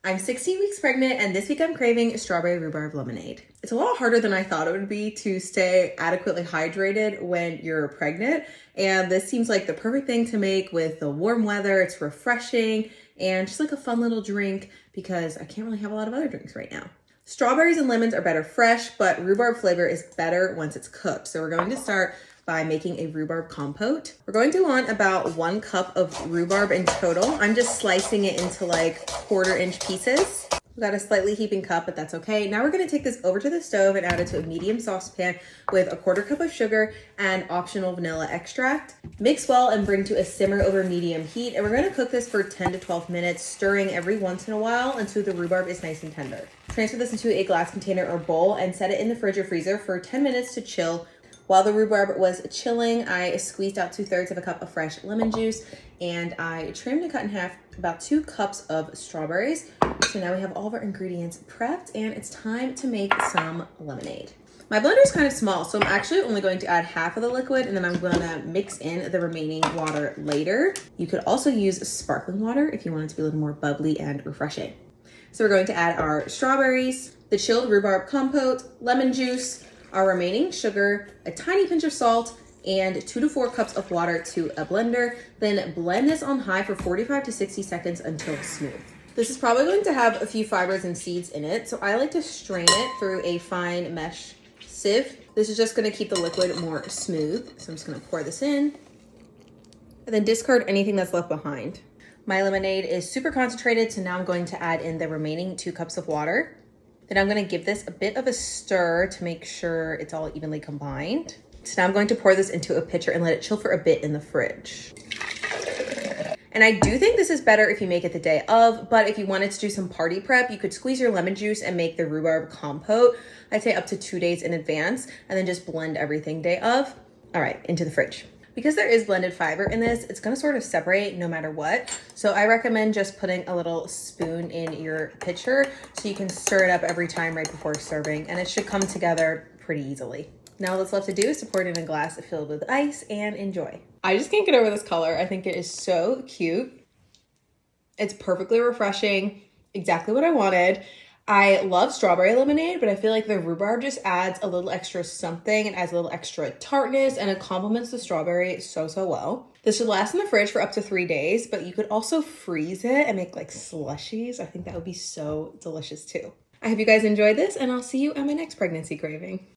I'm 16 weeks pregnant and this week I'm craving strawberry rhubarb lemonade. It's a lot harder than I thought it would be to stay adequately hydrated when you're pregnant. And this seems like the perfect thing to make with the warm weather. It's refreshing and just like a fun little drink because I can't really have a lot of other drinks right now. Strawberries and lemons are better fresh, but rhubarb flavor is better once it's cooked. So we're going to start by making a rhubarb compote. We're going to want about 1 cup of rhubarb in total. I'm just slicing it into like 1/4-inch pieces. We got a slightly heaping cup, but that's okay. Now we're gonna take this over to the stove and add it to a medium saucepan with a 1/4 cup of sugar and optional vanilla extract. Mix well and bring to a simmer over medium heat. And we're gonna cook this for 10 to 12 minutes, stirring every once in a while until the rhubarb is nice and tender. Transfer this into a glass container or bowl and set it in the fridge or freezer for 10 minutes to chill. While the rhubarb was chilling, I squeezed out 2/3 of a cup of fresh lemon juice and I trimmed and cut in half about 2 cups of strawberries. So now we have all of our ingredients prepped and it's time to make some lemonade. My blender is kind of small, so I'm actually only going to add half of the liquid and then I'm gonna mix in the remaining water later. You could also use sparkling water if you want it to be a little more bubbly and refreshing. So we're going to add our strawberries, the chilled rhubarb compote, lemon juice, our remaining sugar, a tiny pinch of salt, and 2 to 4 cups of water to a blender. Then blend this on high for 45 to 60 seconds until smooth. This is probably going to have a few fibers and seeds in it, so I like to strain it through a fine mesh sieve. This is just gonna keep the liquid more smooth. So I'm just gonna pour this in and then discard anything that's left behind. My lemonade is super concentrated, so now I'm going to add in the remaining 2 cups of water. Then I'm gonna give this a bit of a stir to make sure it's all evenly combined. So now I'm going to pour this into a pitcher and let it chill for a bit in the fridge. And I do think this is better if you make it the day of, but if you wanted to do some party prep, you could squeeze your lemon juice and make the rhubarb compote. I'd say up to 2 days in advance and then just blend everything day of. All right, into the fridge. Because there is blended fiber in this, it's gonna sort of separate no matter what. So I recommend just putting a little spoon in your pitcher so you can stir it up every time right before serving, and it should come together pretty easily. Now all that's left to do is to pour it in a glass filled with ice and enjoy. I just can't get over this color. I think it is so cute. It's perfectly refreshing, exactly what I wanted. I love strawberry lemonade, but I feel like the rhubarb just adds a little extra something. It adds a little extra tartness and it complements the strawberry so well. This should last in the fridge for up to 3 days, but you could also freeze it and make like slushies. I think that would be so delicious too. I hope you guys enjoyed this and I'll see you at my next pregnancy craving.